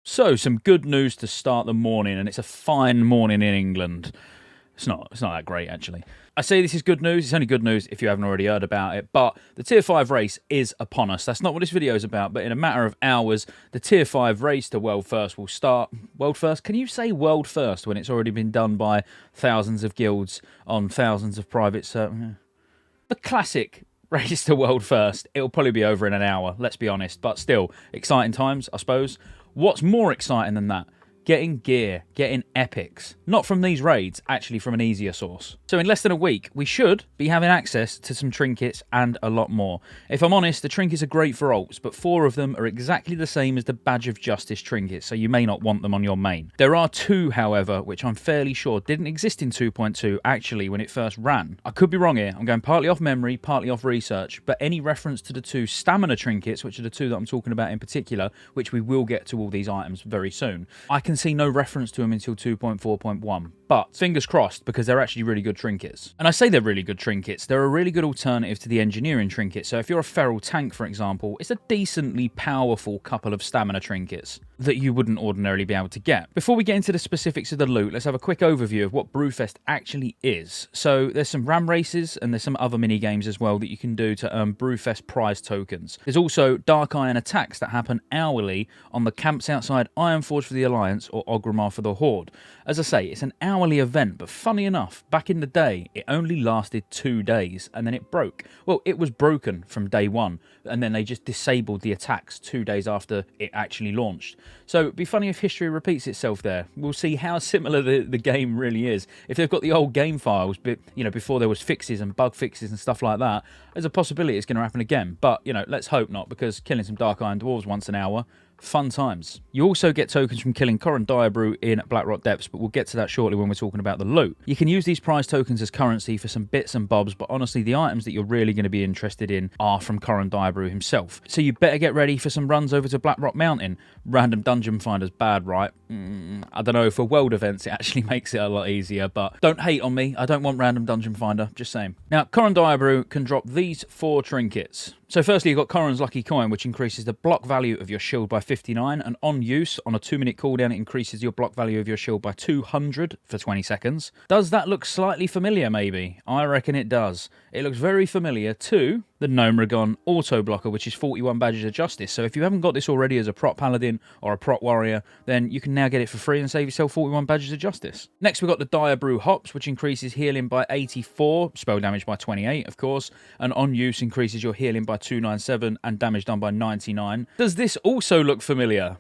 So, some good news to start the morning, and it's a fine morning in England. It's not that great, actually. I say this is good news. It's only good news if you haven't already heard about it. But the Tier 5 race is upon us. That's not what this video is about. But in a matter of hours, the Tier 5 race to World First will start. World First? Can you say World First when it's already been done by thousands of guilds on thousands of private servers? The classic race to World First. It'll probably be over in an hour, let's be honest. But still, exciting times, I suppose. What's more exciting than that? Getting gear, getting epics. Not from these raids, actually from an easier source. So in less than a week, we should be having access to some trinkets and a lot more. If I'm honest, the trinkets are great for alts, but 4 of them are exactly the same as the Badge of Justice trinkets, so you may not want them on your main. There are 2, however, which I'm fairly sure didn't exist in 2.2 actually when it first ran. I could be wrong here, I'm going partly off memory, partly off research, but any reference to the 2 stamina trinkets, which are the 2 that I'm talking about in particular, which we will get to all these items very soon, I can see no reference to them until 2.4.1, but fingers crossed because they're actually really good trinkets. And I say they're really good trinkets, they're a really good alternative to the engineering trinket, so if you're a feral tank for example, it's a decently powerful couple of stamina trinkets that you wouldn't ordinarily be able to get. Before we get into the specifics of the loot, let's have a quick overview of what Brewfest actually is. So there's some ram races and there's some other mini games as well that you can do to earn Brewfest prize tokens. There's also Dark Iron attacks that happen hourly on the camps outside Ironforge for the Alliance or Orgrimmar for the Horde. As I say, it's an hourly event, but funny enough, back in the day, it only lasted 2 days and then it broke. Well, it was broken from day 1 and then they just disabled the attacks 2 days after it actually launched. So it'd be funny if history repeats itself there. We'll see how similar the game really is. If they've got the old game files, before there was fixes and bug fixes and stuff like that, there's a possibility it's going to happen again. But, let's hope not, because killing some Dark Iron Dwarves once an hour, fun times. You also get tokens from killing Coren Direbrew in Blackrock Depths, but we'll get to that shortly when we're talking about the loot. You can use these prize tokens as currency for some bits and bobs, but honestly, the items that you're really going to be interested in are from Coren Direbrew himself. So you better get ready for some runs over to Blackrock Mountain. Random dungeon finders bad, right? I don't know, for world events it actually makes it a lot easier, but don't hate on me. I don't want random dungeon finder, just saying. Now, Coren Direbrew can drop these 4 trinkets. So firstly, you've got Coren's Lucky Coin, which increases the block value of your shield by 59, and on use, on a 2-minute cooldown, it increases your block value of your shield by 200 for 20 seconds. Does that look slightly familiar, maybe? I reckon it does. It looks very familiar to the Gnomragon Auto Blocker, which is 41 Badges of Justice. So if you haven't got this already as a prot paladin or a prot warrior, then you can now get it for free and save yourself 41 Badges of Justice. Next, we've got the Direbrew Hops, which increases healing by 84, spell damage by 28, of course, and on use increases your healing by 297 and damage done by 99. Does this also look familiar?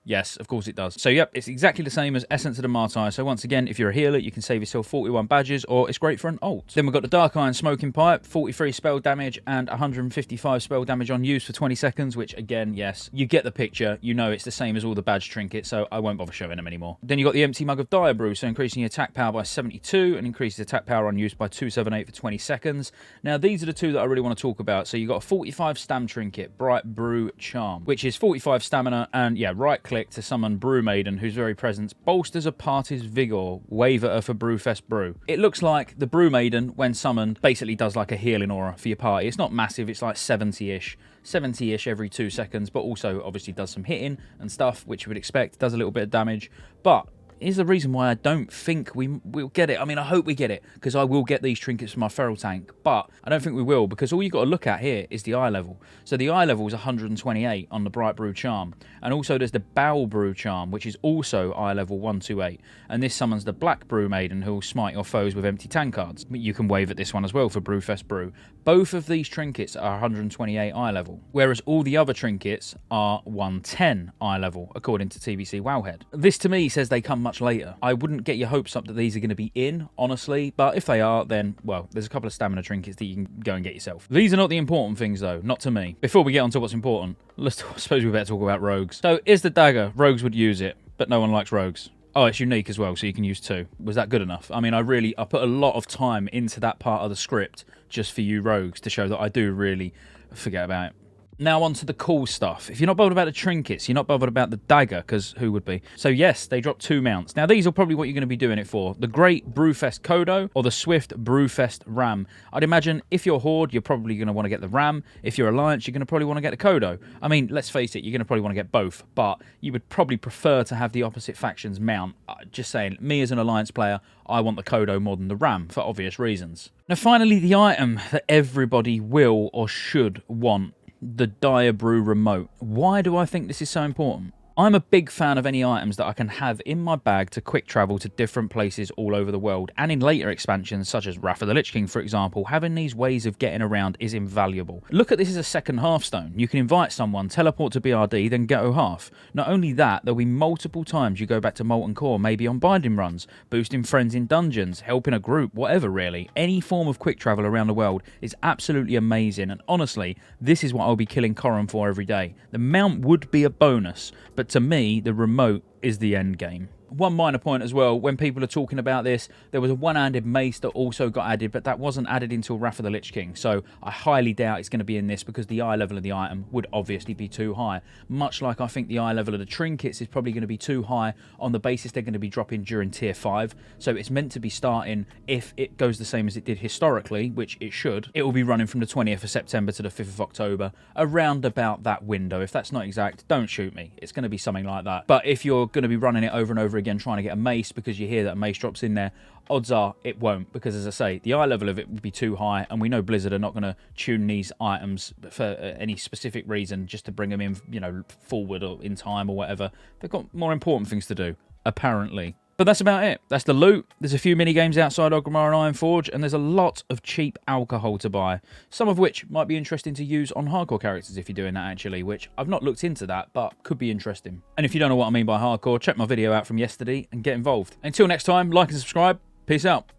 Yes, of course it does. So yep, it's exactly the same as Essence of the Martyr. So once again, if you're a healer, you can save yourself 41 badges, or it's great for an ult. Then we've got the Dark Iron Smoking Pipe, 43 spell damage and 155 spell damage on use for 20 seconds, which again, yes, you get the picture. You know it's the same as all the badge trinkets, so I won't bother showing them anymore. Then you've got the Empty Mug of Direbrew, so increasing your attack power by 72 and increases attack power on use by 278 for 20 seconds. Now, these are the 2 that I really want to talk about. So you've got a 45 stam trinket, Bright Brew Charm, which is 45 stamina, and yeah, right click to summon Brew Maiden, whose very presence bolsters a party's vigor. Wave at her for Brewfest Brew. It looks like the Brew Maiden, when summoned, basically does like a healing aura for your party. It's not massive, it's like 70-ish every 2 seconds, but also obviously does some hitting and stuff, which you would expect, does a little bit of damage. But here's the reason why I don't think we'll get it. I mean, I hope we get it, because I will get these trinkets for my feral tank, but I don't think we will, because all you've got to look at here is the eye level. So the eye level is 128 on the Bright Brew Charm, and also there's the Bow Brew Charm, which is also eye level 128, and this summons the Black Brew Maiden, who will smite your foes with empty tank cards. You can wave at this one as well for Brewfest Brew. Both of these trinkets are 128 eye level, whereas all the other trinkets are 110 eye level, according to TBC Wowhead. This to me says they come much later. I wouldn't get your hopes up that these are going to be in, honestly, but if they are, then, well, there's a couple of stamina trinkets that you can go and get yourself. These are not the important things, though, not to me. Before we get on to what's important, I suppose we better talk about rogues. So, is the dagger. Rogues would use it, but no one likes rogues. Oh, it's unique as well, so you can use 2. Was that good enough? I mean, I put a lot of time into that part of the script just for you rogues to show that I do really forget about it. Now on to the cool stuff. If you're not bothered about the trinkets, you're not bothered about the dagger, because who would be? So yes, they dropped 2 mounts. Now these are probably what you're going to be doing it for. The Great Brewfest Kodo or the Swift Brewfest Ram. I'd imagine if you're Horde, you're probably going to want to get the Ram. If you're Alliance, you're going to probably want to get the Kodo. I mean, let's face it, you're going to probably want to get both, but you would probably prefer to have the opposite factions mount. Just saying, me as an Alliance player, I want the Kodo more than the Ram for obvious reasons. Now finally, the item that everybody will or should want. The Direbrew remote. Why do I think this is so important? I'm a big fan of any items that I can have in my bag to quick travel to different places all over the world, and in later expansions such as Wrath of the Lich King, for example, having these ways of getting around is invaluable. Look at this as a second Hearthstone. You can invite someone, teleport to BRD, then go half. Not only that, there'll be multiple times you go back to Molten Core, maybe on binding runs, boosting friends in dungeons, helping a group, whatever really. Any form of quick travel around the world is absolutely amazing, and honestly, this is what I'll be killing Coren for every day. The mount would be a bonus, but to me, the remote is the end game. One minor point as well, when people are talking about this, there was a one-handed mace that also got added, but that wasn't added until Wrath of the Lich King, so I highly doubt it's going to be in this because the eye level of the item would obviously be too high. Much like I think the eye level of the trinkets is probably going to be too high on the basis they're going to be dropping during tier 5, so it's meant to be starting, if it goes the same as it did historically, which it should, it will be running from the 20th of September to the 5th of October, around about that window. If that's not exact, don't shoot me. It's going to be something like that. But if you're going to be running it over and over again trying to get a mace because you hear that a mace drops in there, odds are it won't, because as I say, the eye level of it would be too high, and we know Blizzard are not going to tune these items for any specific reason just to bring them in, you know, forward or in time or whatever. They've got more important things to do, apparently. But that's about it. That's the loot. There's a few mini games outside Orgrimmar and Ironforge, and there's a lot of cheap alcohol to buy. Some of which might be interesting to use on hardcore characters if you're doing that actually, which I've not looked into that, but could be interesting. And if you don't know what I mean by hardcore, check my video out from yesterday and get involved. Until next time, like and subscribe. Peace out.